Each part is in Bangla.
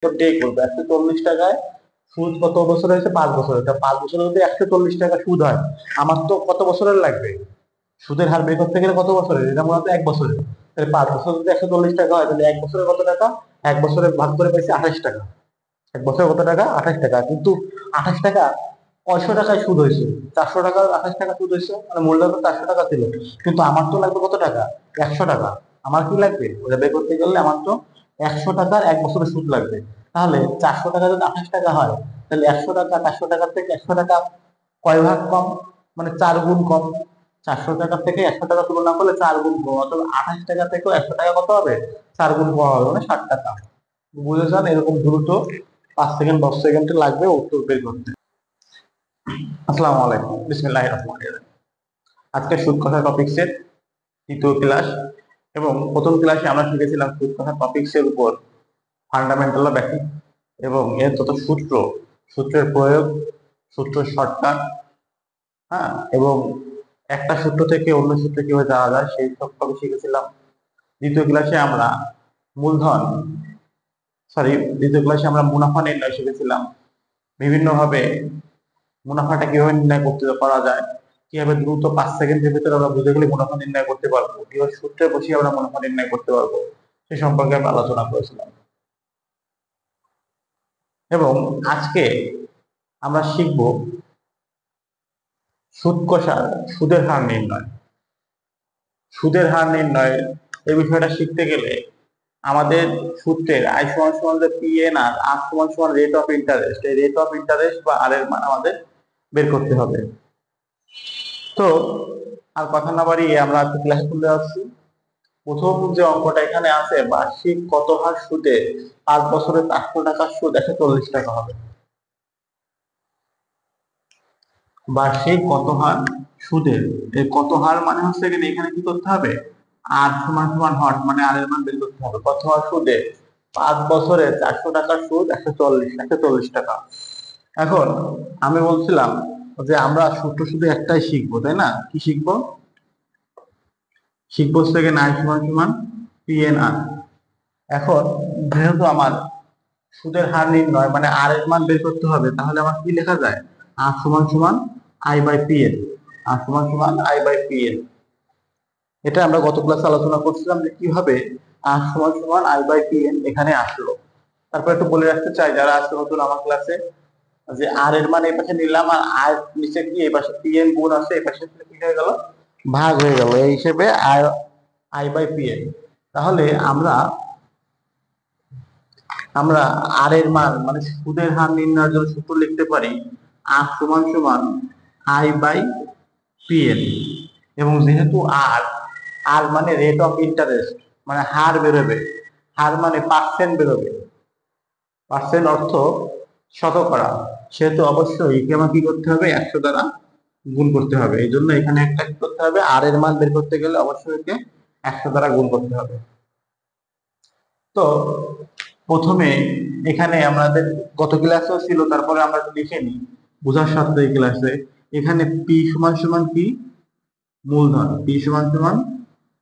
ডে করবো। 140 টাকায় সুদ কত বছর হয়েছে? 5 বছরের। 5 বছরে যদি 140 টাকা সুদ হয়, আমার তো কত বছরের লাগবে? সুদের হার বের করতে গেলে কত বছরের? এটা মূলত 1 বছরের। তাহলে 5 বছর যদি 140 টাকা হয়, তাহলে 1 বছরে কত টাকা? 1 বছরে ভাগ করে পাইছি 28 টাকা। 1 বছরে কত টাকা? 28 টাকা। কিন্তু 28 টাকা কয়শো টাকায় সুদ হয়েছে? 400 টাকা 28 টাকা সুদ হয়েছে, মানে মূল্য তো 400 টাকা ছিল। কিন্তু আমার তো লাগবে কত টাকা? 100 টাকা। আমার কি লাগবে ওটা বের করতে গেলে? আমার তো 100 টাকার 1 বছরের সুদ লাগবে। তাহলে 400 টাকা যদি 28 টাকা হয়, তাহলে 100 টাকা 400 টাকার থেকে 100 টাকা কয় ভাগ কম? মানে 4 গুণ কম। 400 টাকা থেকে 100 টাকা তুলনা করলে 4 গুণ কম, অর্থাৎ 28 টাকা থেকেও 100 টাকা কত হবে? 4 গুণ কম হবে, মানে 60 টাকা। বুঝেছেন? এরকম দ্রুত 5 সেকেন্ড 10 সেকেন্ড লাগবে উত্তর বের করতে। আসসালামু আলাইকুম, বিসমিল্লাহির রহমানির রহিম। আজকে সুদ কথা টপিকসের তৃতীয় ক্লাস, এবং প্রথম ক্লাসে আমরা শিখেছিলাম সুদ কথা টপিকসের উপর ফান্ডামেন্টাল বেসিক এবং এর যত সূত্র, সূত্রের প্রয়োগ, সূত্র শর্টকাট, হ্যাঁ, এবং একটা সূত্র থেকে অন্য সূত্রে কিভাবে যাওয়া যায় সেই সব টপিক শিখেছিলাম। দ্বিতীয় ক্লাসে আমরা মূলধন দ্বিতীয় ক্লাসে আমরা মুনাফা নির্ণয় শিখেছিলাম। বিভিন্নভাবে মুনাফাটা কিভাবে নির্ণয় করতে করা যায়, কিভাবে দ্রুত 5 সেকেন্ডের ভিতরে আমরা বুঝে গেলে মুনাফা নির্ণয় করতে পারবো, কিভাবে সূত্রে বসিয়ে আমরা মুনাফা নির্ণয় করতে পারবো, সে সম্পর্কে আমরা আলোচনা করেছিলাম। এবং আজকে আমরা শিখব সুদ কষার সুদের হার নির্ণয়। সুদের হার নির্ণয় এই বিষয়টা শিখতে গেলে আমাদের সূত্রের আই সমান সমান যে পিএনআর, আর সমান সমান রেট অফ ইন্টারেস্ট, এই রেট অফ ইন্টারেস্ট বা আর এর মান আমাদের বের করতে হবে। তো আর কথা না বাড়িয়ে আমরা আজকে ক্লাস করতে যাচ্ছি। প্রথম যে অঙ্কটা এখানে আছে, বার্ষিক কত হার সুদে 5 বছরে 400 টাকার সুদ 140 টাকা হবে। বার্ষিক কত হার সুদের, এই কত হার মানে হচ্ছে এখানে কি করতে হবে? আর সমান সমান হর, মানে আর এর মান বের করতে হবে। কত হার সুদে 5 বছরে 400 টাকার সুদ 140 টাকা। এখন আমি বলছিলাম যে আমরা সূত্র শুধু একটাই শিখবো, তাই না? কি শিখবো? শিখবো সেকেন্ড আই সমান সমান পিএনআর। এখন যেহেতু আমার সুদের হার নির্ণয় মানে আর এর মান বের করতে হবে, তাহলে আমার কি লেখা যায়? আর সমান সমান আই বাই পিএন। আর সমান সমান আই বাই পিএন। এটা আমরা গত ক্লাসে আলোচনা করছিলাম যে কিভাবে আর সমান সমান আই বাই পিএন এখানে আসলো। তারপর একটু বলে রাখতে চাই যারা আজকে নতুন আমার ক্লাসে, যে আর এর মান এই পাশে নিলাম, আর আর নিচে কি এই পাশে পিএন গুণ আছে, এই পাশে কি হয়ে গেল? ভাগ হয়ে গেল। এই হিসেবে আর আই বাই পিএন। তাহলে আমরা আমরা আর এর মান মানে সুদের হার নির্ণয়ের জন্য সূত্র লিখতে পারি আর সমান সমান আই বাই পিএন। এবং যেহেতু আর আর মানে রেট অফ ইন্টারেস্ট, মানে হার বেরোবে, হার মানে পার্সেন্ট বেরোবে, পার্সেন্ট অর্থ শতকরা, সেহেতু অবশ্যই একে আমাকে কি করতে হবে? 100 দ্বারা গুণ করতে হবে। এই জন্য এখানে একটা কি করতে হবে? আর এর মান বের করতে গেলে অবশ্যই একে 100 দ্বারা গুণ করতে হবে। তো প্রথমে এখানে আমাদের গত ক্লাসেও ছিল, তারপরে আমরা একটু লিখে নিই বোঝার স্বার্থে এই ক্লাসে। এখানে পি সমান সমান কি? মূলধন। পি সমান সমান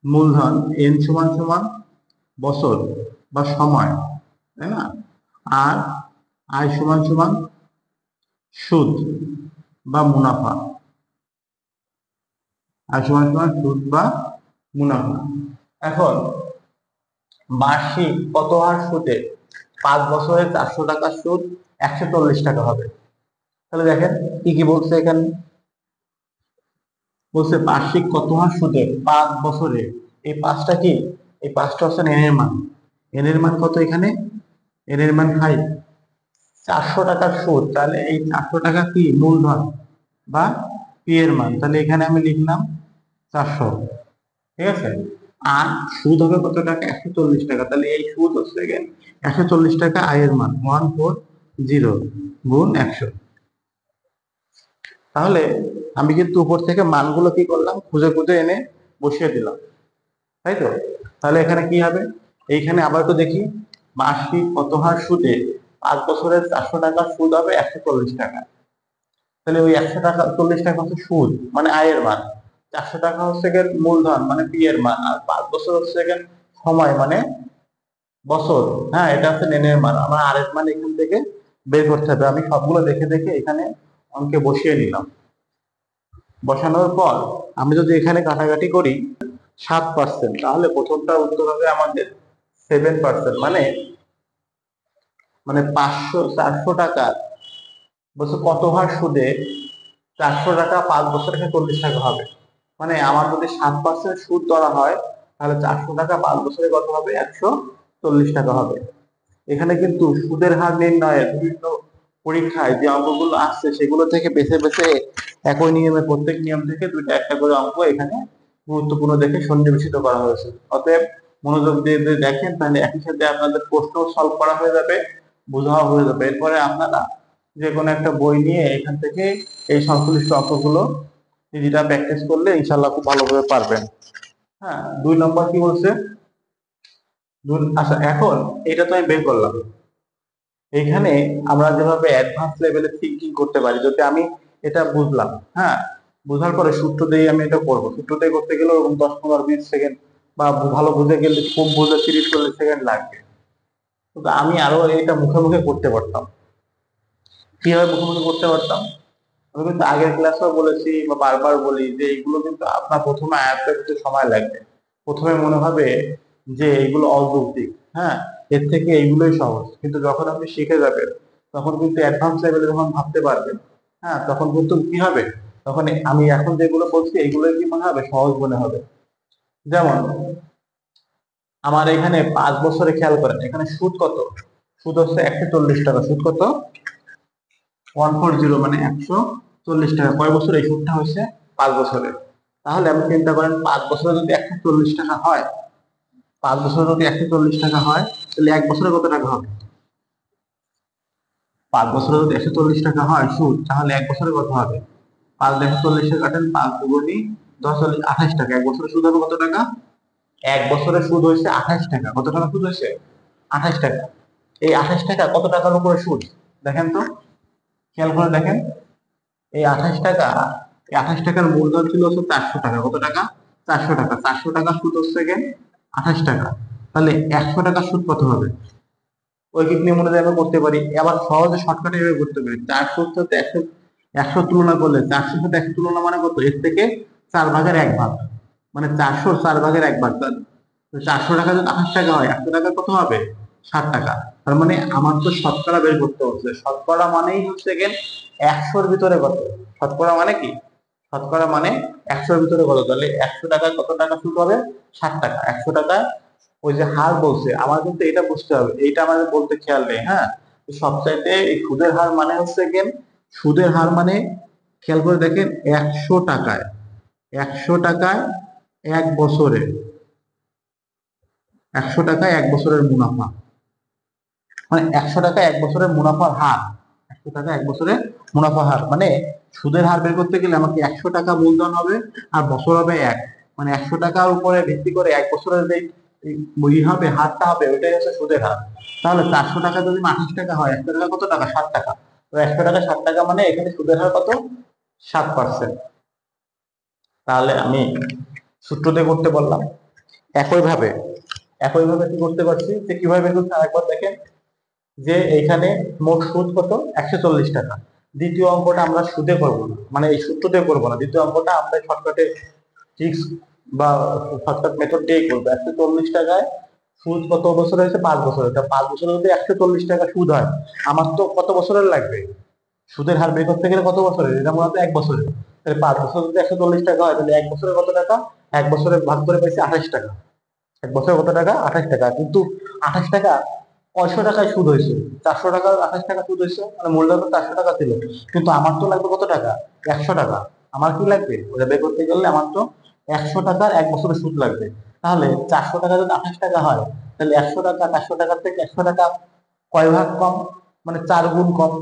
মূলধন, এন সমান সমান বছর বা সময়, তাই না? আর আই সমান সমান সুদ বা মুনাফা। আই সমান সমান সুদ বা মুনাফা। এখন বার্ষিক কত হার সুদে 5 বছরে 400 টাকার সুদ 140 টাকা হবে? তাহলে দেখেন কি কি বলছে এখানে। বলছে বার্ষিক কত হার সুদে 5 বছরে, এই পাঁচটা কি? এই পাঁচটা হচ্ছে এন এর মান। এন এর মান কত এখানে? এন এর মান 5। 400 টাকার সুদ, তাহলে এই 400 টাকা কি? মূলধন বা পি এর মান। তাহলে এখানে আমি লিখলাম 400, ঠিক আছে? আর সুদ হবে কত টাকা? 140 টাকা। তাহলে এই সুদ হচ্ছে 140 টাকা আয়ের মান 140 গুণ 100। তাহলে আমি কিন্তু উপর থেকে মানগুলো কি করলাম? খুঁজে খুঁজে এনে বসিয়ে দিলাম, তাই তো? তাহলে এখানে কি হবে? এইখানে আবার একটু দেখি, বার্ষিক কত হার সুদে 5 বছরের 400 টাকার সুদ হবে 140 টাকা। তাহলে ওই 140 টাকা হচ্ছে সুদ মানে আয়ের মান, 400 টাকা হচ্ছে মূলধন মানে পি এর মান, আর 5 বছর হচ্ছে সময় মানে বছর। হ্যাঁ, এটা হচ্ছে নেনের মান, আমার আর এর মান এখান থেকে বের করতে হবে। আমি সবগুলো দেখে দেখে এখানে অঙ্কে বসিয়ে নিলাম। বসানোর পর আমি যদি এখানে কাটাকাটি করি 7%, তাহলে প্রথমটার উত্তর হবে আমাদের 7%। মানে মানে 400 টাকা বছর কত হার সুদে 400 টাকা 5 বছর রেখে 40 টাকা হবে। মানে আমার যদি 7% সুদ ধরা হয়, তাহলে 400 টাকা 5 বছরে কত হবে? 140 টাকা হবে। এখানে কিন্তু সুদের হার নির্ণয়ের বিভিন্ন পরীক্ষায় যে অঙ্কগুলো আসছে সেগুলো থেকে বেছে বেছে একই নিয়মে প্রত্যেক নিয়ম থেকে দুইটা একটা করে অঙ্ক এখানে গুরুত্বপূর্ণ দেখে সন্নিবেশিত করা হয়েছে। অতএব মনোযোগ দিয়ে যদি দেখেন তাহলে একই সাথে আপনাদের প্রশ্ন সলভ করা হয়ে যাবে, বোঝাও হয়ে যাবে। এরপরে আপনারা যে কোনো একটা বই নিয়ে এখান থেকে এই সংশ্লিষ্ট অঙ্কগুলো নিজেরা প্র্যাকটিস করলে ইনশাল্লাহ খুব ভালোভাবে পারবেন। হ্যাঁ, 2 নম্বর কি বলছে? আচ্ছা, এখন এটা তো আমি বের করলাম। এখানে আমরা যেভাবে অ্যাডভান্স লেভেলে থিঙ্কিং করতে পারি, যদি আমি এটা বুঝলাম, হ্যাঁ, বোঝার পরে সূত্র দিয়ে আমি এটা করব। সূত্র দিয়ে করতে গেলে ওরকম 10, 15, 20 সেকেন্ড বা ভালো বুঝে গেলে, খুব বুঝে 30, 40 সেকেন্ড লাগবে। কিন্তু আমি আরো এটা মুখে মুখে করতে পারতাম। কিভাবে মুখে মুখে করতে পারতাম? আমি কিন্তু আগের ক্লাসেও বলেছি বা বারবার বলি যে এগুলো কিন্তু আপনার প্রথমে আয়ত্তের করতে সময় লাগবে। প্রথমে মনে হবে যে এগুলো অযৌক্তিক, হ্যাঁ, এর থেকে এইগুলোই সহজ। কিন্তু যখন আপনি শিখে যাবেন, তখন কিন্তু অ্যাডভান্স লেভেলে যখন ভাবতে পারবেন, হ্যাঁ, তখন কিন্তু কি হবে? তখন আমি এখন যেগুলো বলছি এগুলোই কি মনে হবে? সহজ মনে হবে। যেমন আমার এখানে 5 বছরে খেয়াল করেন, এখানে সুদ কত? সুদ হচ্ছে 140 টাকা। সুদ কত? 140, মানে 140 টাকা। কয় বছর এই সুদটা হচ্ছে? 5 বছরে। তাহলে আপনি চিন্তা করেন, 5 বছরে যদি 140 টাকা হয়, 5 বছরে যদি 140 টাকা হয়, তাহলে 1 বছরে কত টাকা হবে? 5 বছরে যদি 140 টাকা হয় সুদ, তাহলে 1 বছরে কত হবে? 5 দিয়ে 140 কাটেন, 5 দুগুনি 10, 28 টাকা। 1 বছরে সুদ হবে কত টাকা? 1 বছরে সুদ হয়েছে 28 টাকা। কত টাকা সুদ হয়েছে? 28 টাকা। এই 28 টাকা কত টাকার উপরে সুদ? দেখেন তো, খেয়াল করে দেখেন। এই 28 টাকা, এই 28 টাকার মূলধন ছিল হচ্ছে 400 টাকা। কত টাকা? 400 টাকা। 400 টাকা সুদ হচ্ছে গিয়ে 28 টাকা। তাহলে 100 টাকার সুদ কত হবে? ঐকিক নিয়ম অনুযায়ী আমরা করতে পারি। আবার সহজে শর্টকাটে এভাবে করতে পারি। 400 সাথে 100 তুলনা করলে, 400 সাথে 100 তুলনা মানে কত? এর থেকে 4/1 ভাগ, মানে 400 4/1 ভাগ। 400 টাকা যদি 28 টাকা হয়, 100 টাকা কত হবে? 60 টাকা। তার মানে আমার তো শতকরা বের করতে হচ্ছে। শতকরা মানেই হচ্ছে গিয়ে 100-র ভিতরে কত। শতকরা মানে কি? শতকরা মানে 100-র ভিতরে কত। তাহলে 100 টাকায় কত টাকা সুদ হবে? 60 টাকা। 100 টাকা ওই যে হার বলছে, আমার কিন্তু এটা বুঝতে হবে, এইটা আমাদের বলতে খেয়াল নেই। হ্যাঁ, সবচাইতে এই সুদের হার মানে হচ্ছে গিয়ে, সুদের হার মানে খেয়াল করে দেখেন, 100 টাকায়, 100 টাকায় 1 বছরে, 100 টাকায় 1 বছরের মুনাফা। মানে 100 টাকা 1 বছরের মুনাফার হার। 100 টাকা 1 বছরের মুনাফা হার মানে সুদের হার বের করতে গেলে আমাকে 100 টাকা মূলধন হবে আর বছর হবে 1। মানে 100 টাকার উপরে ভিত্তি করে 1 বছরের যে ই হবে, হারটা হবে, ওইটাই হচ্ছে সুদের হার। তাহলে 400 টাকা যদি 28 টাকা হয়, 100 টাকা কত টাকা? 7 টাকা। তো 100 টাকা 7 টাকা, মানে এখানে সুদের হার কত? 7%। তাহলে আমি সূত্র দিয়ে করতে বললাম। একই ভাবে, একই ভাবে কি করতে পারছি, যে কিভাবে বের করতে আরেকবার দেখেন। যে এখানে মোট সুদ কত? 140 টাকা। দ্বিতীয় অঙ্কটা আমরা সুদে করবো না, মানে এই সূত্র দিয়ে করবো না। দ্বিতীয় অঙ্কটা আমরা শর্টকাটে ট্রিক্স বা শর্টকাট মেথড দিয়েই করবো। 140 টাকায় সুদ কত বছর হয়েছে? 5 বছরে। তা 5 বছরে যদি 140 টাকা সুদ হয়, আমার তো কত বছরের লাগবে? সুদের হার বের করতে গেলে কত বছরের? এটা মূলত 1 বছরে। তাহলে 5 বছর যদি 140 টাকা হয়, তাহলে 1 বছরে কত টাকা? 1 বছরে ভাগ করে পাইছি 28 টাকা। 1 বছরে কত টাকা? 28 টাকা। কিন্তু 28 টাকা কয়শো টাকায় সুদ হয়েছে? 400 টাকা 28 টাকা সুদ হয়েছে, মানে মূলধন তো 400 টাকা ছিল। কিন্তু আমার তো লাগবে কত টাকা? 100 টাকা। আমার কি লাগবে ওটা বের করতে গেলে? আমার তো 100 টাকার 1 বছরের সুদ লাগবে। তাহলে 400 টাকা যদি 28 টাকা হয়, তাহলে 100 টাকা 400 টাকার থেকে 100 টাকা কয় ভাগ কম? মানে 4 গুণ কম।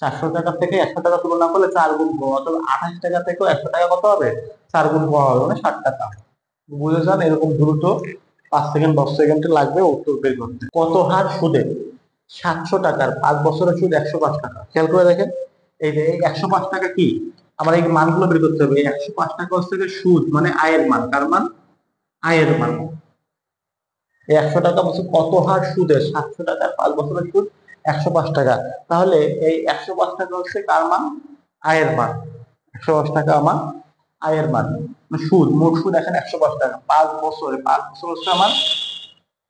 400 টাকা থেকে 100 টাকা তুলনা করলে 4 গুণ কম, অর্থাৎ 28 টাকা থেকেও 100 টাকা কত হবে? 4 গুণ কম হবে, মানে 60 টাকা। বুঝেছেন? এরকম দ্রুত 5 সেকেন্ড 10 সেকেন্ড লাগবে উত্তর বের করতে। কত হার সুদে? 700 টাকার 5 বছরের সুদ 105 টাকা। খেয়াল করে দেখেন, এই যে 105 টাকা কি, আমার এই মানগুলো বের করতে হবে। এই 105 টাকা হচ্ছে গিয়ে সুদ, মানে আয়ের মান। কার মান? আয়ের মান। এই 100 টাকা বলছে কত হার সুদের, 700 টাকার 5 বছরের সুদ 105 টাকা। তাহলে এই 105 টাকা হচ্ছে কার মান? আয়ের মান। 105 টাকা আমার আয়ের মান, সুদ, মোট সুদ এখানে 105 টাকা, 5 বছরে, 5 বছর হচ্ছে আমার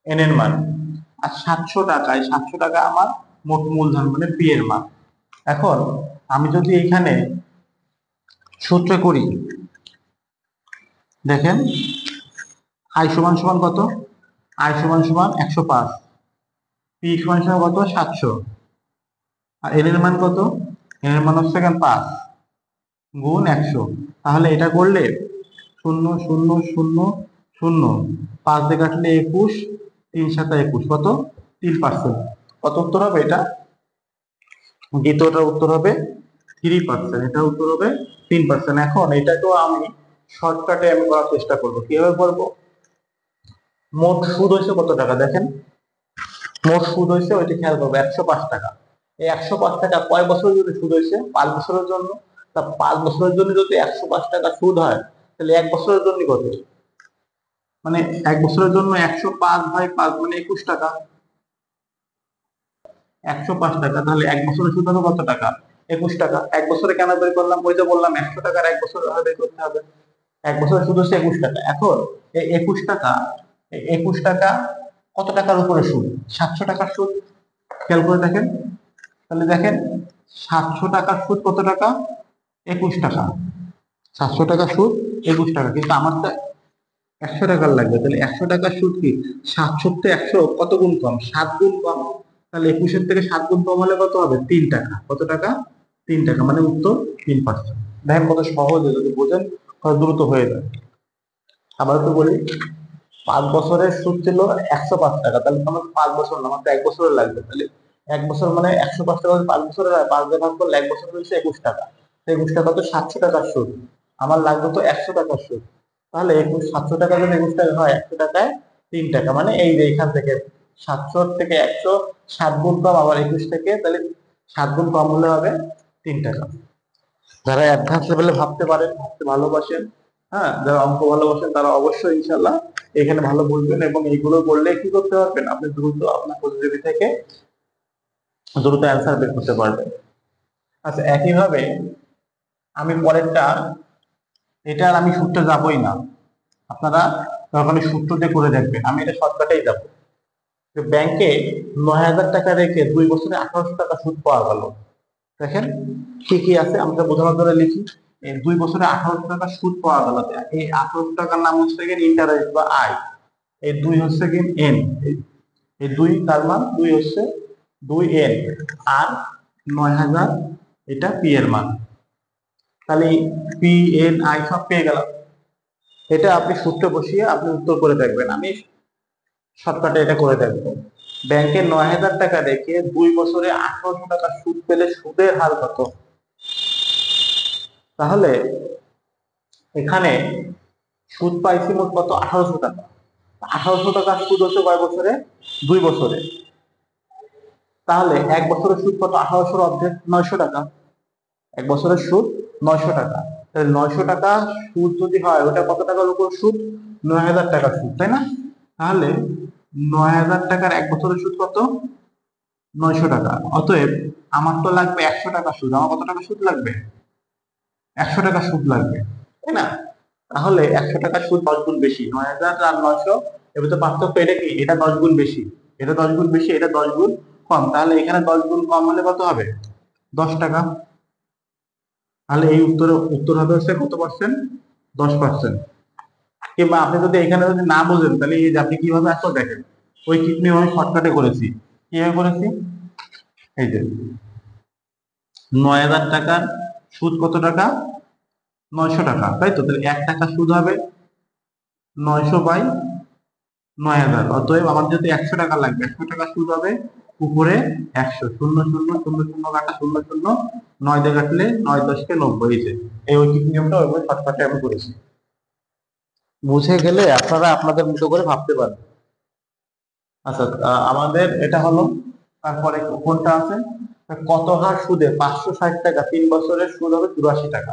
এন এর মান। আর 700 টাকায়, 700 টাকা আমার মোট মূলধন মানে পি এর মান। এখন আমি যদি এখানে সূত্র করি, দেখেন আই সমান সমান কত? আই সমান সমান 105, পি সমান সমান কত? 700, আর এন এর মান কত? এন এর মান হচ্ছে 5 গুণ 100। তাহলে এটা করলে 0 0 0 0, 5 দিয়ে কাটলে 21, 3 7 21, কত? 3%। কত উত্তর হবে এটা? দ্বিতীয়টার উত্তর হবে 3%, এটা উত্তর হবে 3%। এখন এটাকেও আমি শর্টকাটে আমি করার চেষ্টা করবো। কিভাবে করবো? মোট সুদ হয়েছে কত টাকা দেখেন, মোট সুদ হয়েছে ওইটা খেয়াল করবো 105 টাকা। এই 105 টাকা কয় বছরের জন্য সুদ হয়েছে? 5 বছরের জন্য। তা 5 বছরের জন্য যদি 105 টাকা সুদ হয়, তাহলে 1 বছরের জন্য কত? মানে 1 বছরের জন্য 105/5 মানে 21 টাকা। 105 টাকা, তাহলে 1 বছরের সুদ হবে কত টাকা? 21 টাকা। 1 বছরে কেন বের করলাম? ওই যে বললাম 100 টাকার 1 বছর বের করতে হবে। 1 বছরের সুদ হচ্ছে 21 টাকা। এখন এই 21 টাকা, 21 টাকা কত টাকার উপরে সুদ? 700 টাকার সুদ। খেয়াল করে দেখেন, তাহলে দেখেন 700 টাকার সুদ কত টাকা? 21 টাকা। 700 টাকার সুদ 21 টাকা, কিন্তু আমার তো 100 টাকার লাগবে। তাহলে 100 টাকার সুদ কি 700 100 কত গুণ কম? 7 গুণ কম। তাহলে 21-এর থেকে 7 গুণ কম হলে কত হবে? 3 টাকা। কত টাকা? 3 টাকা, মানে উত্তর 3%। দেখেন কত সহজে, যদি বোঝেন কত দ্রুত হয়ে যায়। আবার একটু বলি, 5 বছরের সুদ ছিল 105 টাকা, তাহলে তো আমার 5 বছর না, আমার তো 1 বছরের লাগবে। তাহলে 1 বছর মানে 105 টাকা 5 বছরের হয়, 5 দিয়ে ভাগ করলে 1 বছর হচ্ছে 21 টাকা। 21 টাকা তো 700 টাকার সুদ, আমার লাগবে তো 100 টাকার সুদ। তাহলে 700 টাকা যদি 21 টাকা হয়, 100 টাকায় 3 টাকা, মানে এই যে এখান থেকে 700 থেকে 100 7 গুণ কম, আবার 21 থেকে, তাহলে 7 গুণ কম হলে হবে 3 টাকা। যারা অ্যাডভান্স লেভেলে ভাবতে পারেন, ভাবতে ভালোবাসেন, হ্যাঁ, যারা অঙ্ক ভালোবাসেন, তারা অবশ্যই ইনশাল্লাহ এখানে ভালো বুঝবেন, এবং এইগুলো করলে কি করতে পারবেন, আপনি দ্রুত আপনার প্রতিযোগী থেকে দ্রুত অ্যান্সার বের করতে পারবেন। আচ্ছা, একইভাবে আমি পরেরটা, এটা আর আমি সূত্রে যাবই না, আপনারা তখন সূত্র দিয়ে করে দেখবেন, আমি এটা শর্টকাটেই যাবো। ব্যাংকে 9,000 টাকা রেখে 2 বছরে 1800 টাকা সুদ পাওয়া গেল। দেখেন কি কি আছে, আমরা বোঝানোর জন্য লিখি। এই 2 বছরে 1800 টাকা সুদ পাওয়া গেল। এই 1800 টাকার নাম হচ্ছে গিয়ে ইন্টারেস্ট বা আয়। এই 2 হচ্ছে গিয়ে এন, এই 2 তার মান 2 হচ্ছে 2 এন, আর 9,000 এটা পি এর মান। তাহলে পি এন আই সব পেয়ে গেলাম। এটা আপনি সূত্রে বসিয়ে আপনি উত্তর করে দেখবেন, আমি শর্টকাটে এটা করে দেখবো। ব্যাংকে 9,000 টাকা রেখে 2 বছরে 1800 টাকা সুদ পেলে সুদের হার কত? তাহলে এখানে সুদ পাইছি মোট কত? 1800 টাকা। 1800 টাকার সুদ হচ্ছে কয় বছরে? 2 বছরে। তাহলে 1 বছরের সুদ কত? 1800 অর্ধেক 900 টাকা। 1 বছরের সুদ 900 টাকা। তাহলে 900 টাকা সুদ যদি হয়, ওটা কত টাকার উপর সুদ? 9,000 টাকার সুদ, তাই না? তাহলে 9,000 টাকার 1 বছরের সুদ কত? 900 টাকা। অতএব আমার তো লাগবে 100 টাকা সুদ। আমার কত টাকা সুদ লাগবে? 100 টাকা সুদ লাগবে, তাই না? তাহলে 100 টাকার সুদ 10 গুণ বেশি। 9,000 আর 900 এর ভিতরে পার্থক্য, এটা কি? এটা 10 গুণ বেশি, এটা 10 গুণ বেশি, এটা 10 গুণ কম। তাহলে এখানে 10 গুণ কম হলে কত হবে? 10 টাকা। তাহলে এই উত্তর হবে হচ্ছে কত পার্সেন্ট? 10%। কিংবা আপনি যদি এখানে যদি না বোঝেন, তাহলে এই যে আপনি কিভাবে আসলে দেখেন, ওই কিডনি আমি শর্টকাটে করেছি। কিভাবে করেছি? এই যে 9,000 টাকার সুদ কত টাকা? 900 টাকা, তাই তো? তাহলে 1 টাকা সুদ হবে 900/9,000। অতএব আমার যদি 100 টাকা লাগবে, 100 টাকা সুদ হবে উপরে 100, 0 0 0 0 কাটা 0 0, 9 দিয়ে কাটলে 9 10 কে 90, এই যে এই ঐকিক নিয়মটা ওইভাবে শর্টকাটে আমি করেছি। বুঝে গেলে আপনারা আপনাদের মতো করে ভাবতে পারেন। আচ্ছা, আমাদের এটা হলো। তারপরে কোনটা আছে? কত হার সুদে 560 টাকা 3 বছরের সুদ হবে 84 টাকা।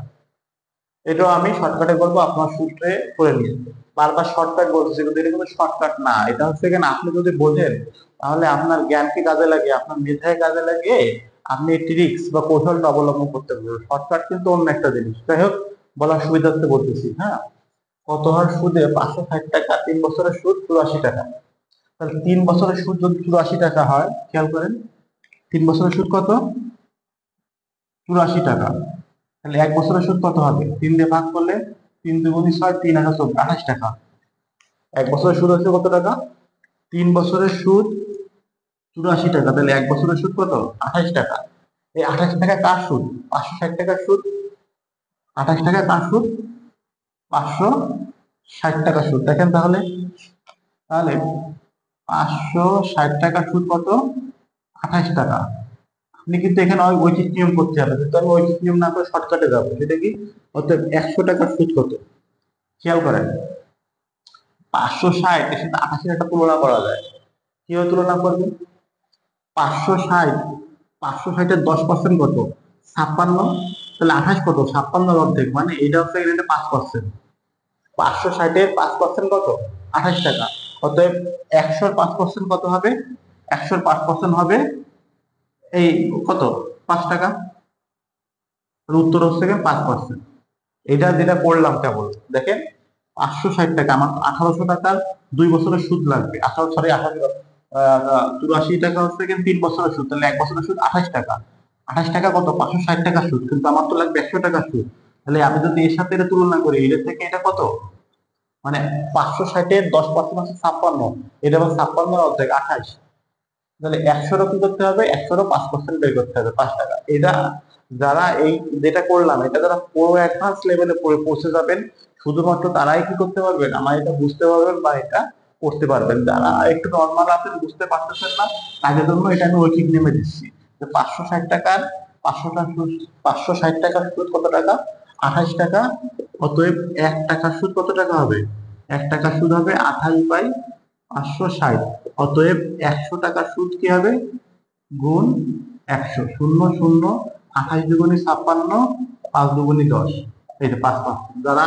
এটাও আমি শর্টকাটে করবো, আপনার সূত্রে করে নিন। বারবার শর্টকাট বলতেছি কিন্তু এটা কিন্তু শর্টকাট না, এটা হচ্ছে কেন, আপনি যদি বোঝেন তাহলে আপনার জ্ঞানকে কাজে লাগিয়ে, আপনার মেধায় কাজে লাগিয়ে আপনি ট্রিক্স বা কৌশলটা অবলম্বন করতে পারবেন। শর্টকাট কিন্তু অন্য একটা জিনিস। যাই হোক, বলার সুবিধার্থে বলতেছি। হ্যাঁ, কত হার সুদে 560 টাকা, 3 বছরের সুদ 84 টাকা। তাহলে 3 বছরের সুদ যদি 84 টাকা হয়, খেয়াল করেন 3 বছরের সুদ কত, 84 টাকা। তাহলে 1 বছরের সুদ কত হবে, 3 দিয়ে ভাগ করলে 3 × 2 = 6, 3 × 28 টাকা। 1 বছরের সুদ হচ্ছে কত টাকা, 3 বছরের সুদ 84 টাকা। তাহলে 1 বছরের সুদ কত, 28 টাকা। এই 28 টাকা কার সুদ, 560 টাকার সুদ। 28 টাকা কার সুদ, 560 টাকা সুদ। দেখেন তাহলে, তাহলে 560 টাকার সুদ কত, 28 টাকা। আপনি কিন্তু এখানে ঐকিক নিয়ম করতে হবে, কিন্তু আমি ঐকিক নিয়ম না করে শর্টকাটে যাবো। সেটা কি, অর্থাৎ 100 টাকার সুদ কত, খেয়াল করেন 560 এর সাথে 88 একটা তুলনা করা যায়। কিভাবে তুলনা করবেন, 560, 560-এর 10% কত, 56। তাহলে 28 কত, 56-এর অর্ধেক, মানে এটা হচ্ছে এটা 5%। 560-এর 5% কত, 28 টাকা। অতএব 100-র 5% কত হবে, 100-র 5% হবে এই কত, 5 টাকা। উত্তর হচ্ছে 5%। এটা যেটা করলাম কেবল দেখেন, 560 টাকা, আমার 1800 টাকার 2 বছরের সুদ লাগবে। 84 টাকা হচ্ছে 3 বছরের সুদ, তাহলে 1 বছরের সুদ 28 টাকা। 28 টাকা কত, 560 টাকা সুদ, কিন্তু আমার তো লাগবে 100 টাকা সুদ। তাহলে আমি যদি এর সাথে এটা তুলনা করি, এটার থেকে এটা কত, মানে 560-এর 10% হচ্ছে 56, এটা আবার 56-এর অর্ধেক 28। তাহলে 100-রও কি করতে হবে, 100-রও 5% বের করতে হবে, 5 টাকা। এটা যারা এই যেটা করলাম, এটা যারা পুরো অ্যাডভান্স লেভেলে পৌঁছে যাবেন, শুধুমাত্র তারাই কি করতে পারবেন, আমার এটা বুঝতে পারবেন বা এটা করতে পারবেন। যারা একটু নর্মাল আছেন, বুঝতে পারতেছেন না, তাদের জন্য এটা আমি ঐকিক নেমে দিচ্ছি যে 560 টাকার 560 টাকার সুদ কত টাকা, 28 টাকা। অতএব 1 টাকার সুদ কত টাকা হবে, 1 টাকার সুদ হবে 28/560। অতএব 100 টাকার সুদ কি হবে, গুণ 100, 0 0, 28 × 2 = 56, 5 × 2 = 10। এই যে 5%। যারা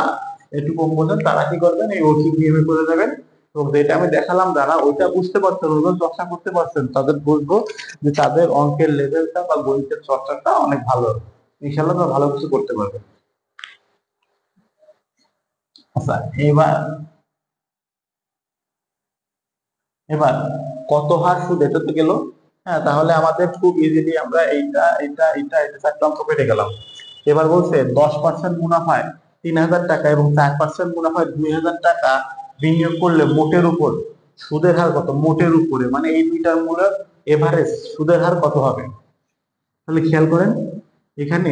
একটু কম বোঝেন তারা কি করবেন, এই ঐকিক নিয়মে করে যাবেন। তো যেটা আমি দেখালাম, যারা ওইটা বুঝতে পারছেন, ওইগুলো চর্চা করতে পারছেন, তাদের বুঝবো যে তাদের অঙ্কের লেভেলটা বা গণিতের চর্চাটা অনেক ভালো। ইনশাআল্লাহ তারা ভালো কিছু করতে পারবে। আচ্ছা, এবার এবার কত হার সুদ, এটা তো গেল। হ্যাঁ, তাহলে আমাদের খুব ইজিলি আমরা এইটা এটা এটা এটা 4টা অঙ্ক পেয়ে গেলাম। এবার বলছে 10% মুনাফায় 3000 টাকা এবং 4% মুনাফায় 2000 টাকা বিনিয়োগ করলে মোটের উপর সুদের হার কত, মোটের উপরে মানে এই দুইটার মূলের এভারেজ সুদের হার কত হবে। তাহলে খেয়াল করেন, এখানে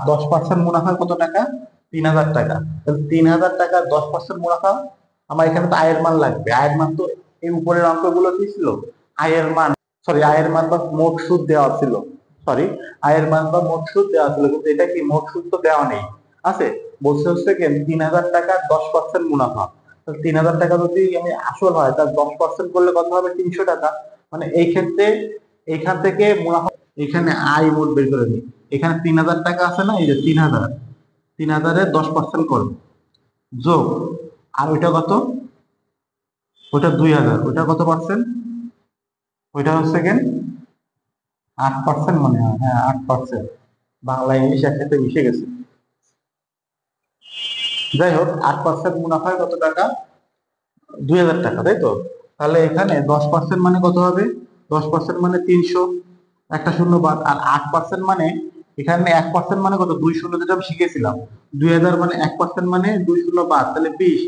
10% মুনাফা কত টাকা, 3000 টাকা। তাহলে 3000 টাকা 10% মুনাফা, আমার এখানে তো আয়ের মান লাগবে। আয়ের মান তো এই উপরের অঙ্কগুলো কি ছিল, আয়ের মান, সরি আয়ের মান বা মোট সুদ দেওয়া ছিল, সরি আয়ের মান বা মোট সুদ দেওয়া ছিল, কিন্তু এটা কি মোট সুদ তো দেওয়া নেই, আছে বলছে হচ্ছে কি 3000 টাকা 10% মুনাফা। তাহলে 3000 টাকা যদি আমি আসল হয়, তার 10% করলে কত হবে, 300 টাকা। মানে এই ক্ষেত্রে এইখান থেকে মুনাফা, এখানে আয় মোট বের করে নিই। এখানে 3000 টাকা আছে না, এই যে 3000, 3000-এর 10% করো, যোগ, আর ওইটা কত, ওইটা 2000, ওইটা কত পার্সেন্ট, ওইটা হচ্ছে 8% মনে হয়, হ্যাঁ 8%। বাংলা ইংলিশ একসাথে মিশে গেছে। যাই হোক, 8% মুনাফায় কত টাকা, 2000 টাকা, তাই তো। তাহলে এখানে 10% মানে কত হবে, 10% মানে 300, একটা শূন্য বাদ। আর 8% মানে, এখানে 1% মানে কত, 2 শূন্য, যেটা আমি শিখেছিলাম। 2000 মানে 1% মানে 2 শূন্য বাদ, তাহলে 20,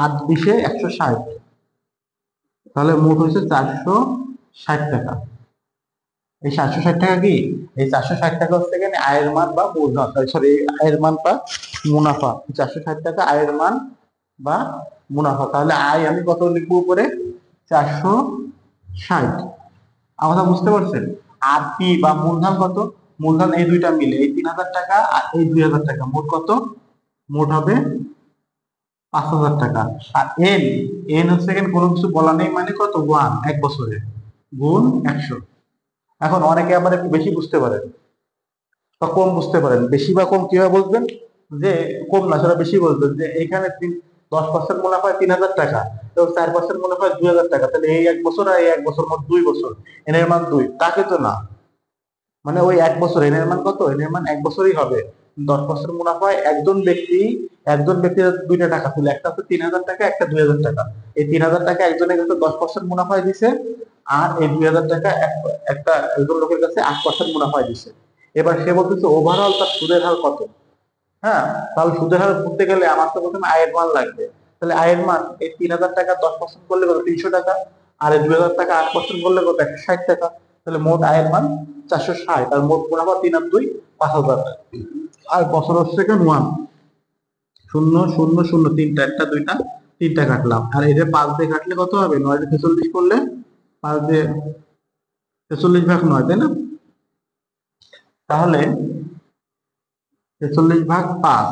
8 20-এ 160। তাহলে মোট হচ্ছে 460 টাকা। এই 460 টাকা কি, এই 460 টাকা হচ্ছে এখানে আয়ের মান বা মূলধন, সরি আয়ের মান বা মুনাফা। 460 টাকা আয়ের মান বা মুনাফা। তাহলে আয় আমি কত লিখবো উপরে, 460। কথা বুঝতে পারছেন। আর পি বা মূলধন কত, মূলধন এই দুইটা মিলে, এই 3000 টাকা আর এই 2000 টাকা, মোট কত, মোট হবে 5000 টাকা। আর এন, এন হচ্ছে এখানে কোনো কিছু বলা নেই, মানে কত, 1, 1 বছরে, গুণ 100। এখন অনেকে আবার একটু বেশি বুঝতে পারেন বা কম বুঝতে পারেন, বেশি বা কম কিভাবে বুঝবেন, যে কম না, সেটা বেশি বলতো যে এখানে 10% মুনাফায় 3,000 টাকা এবং 4% মুনাফায় 2,000 টাকা, তাহলে এই 1 বছর আর এই 1 বছর মোট 2 বছর, এনের মান 2, তাকে তো না। মানে ওই 1 বছর এনের মান কত, এনের মান 1 বছরই হবে। 10% মুনাফায় একজন ব্যক্তি দুইটা টাকা ছিল, একটা হচ্ছে 3,000 টাকা, একটা 2,000 টাকা। এই 3,000 টাকা একজনের কাছে 10% মুনাফায় দিছে, আর এই 2,000 টাকা একটা একজন লোকের কাছে 8% মুনাফায় দিছে। এবার সে বলতেছে ওভারঅল তার সুদের হার কত। হ্যাঁ, তাহলে সুদের হার করতে গেলে আমার তো প্রথমে আয়ের মান লাগবে। তাহলে আয়ের মান, এই 3,000 টাকা 10% করলে কত, 300 টাকা। আর এই 2,000 টাকা 8% করলে কত, 160 টাকা। তাহলে মোট আয়ের মান 460, আর মোট মুনাফা 3 আর 2 5,000। আর বছর হচ্ছে কেন 1, 0 0 0 তিনটা, একটা দুইটা তিনটা কাটলাম, আর এটা 5 দিয়ে কাটলে কত হবে, 9 দিয়ে 46 করলে 5 দিয়ে 46/9, তাই না? তাহলে 46/5,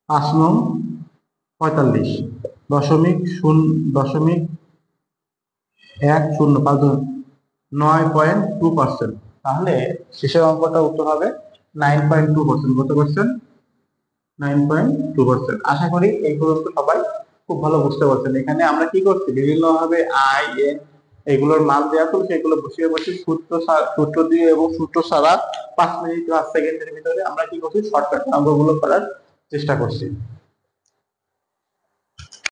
5 নং 45, দশমিক 105, 9.2%। তাহলে শেষের অঙ্কটা উত্তর হবে 9.2%। কত পার্সেন্ট? 9.2%। আশা করি এইগুলো তো সবাই খুব ভালো বুঝতে পারছেন। এখানে আমরা কি করছি, বিভিন্ন ভাবে আই এন এগুলোর মান দেওয়া তো, সেগুলো বসিয়ে বসে সূত্র দিয়ে এবং সূত্র ছাড়া 5 মিনিট 5 সেকেন্ডের ভিতরে আমরা কি করছি, শর্টকাট অঙ্কগুলো করার চেষ্টা করছি।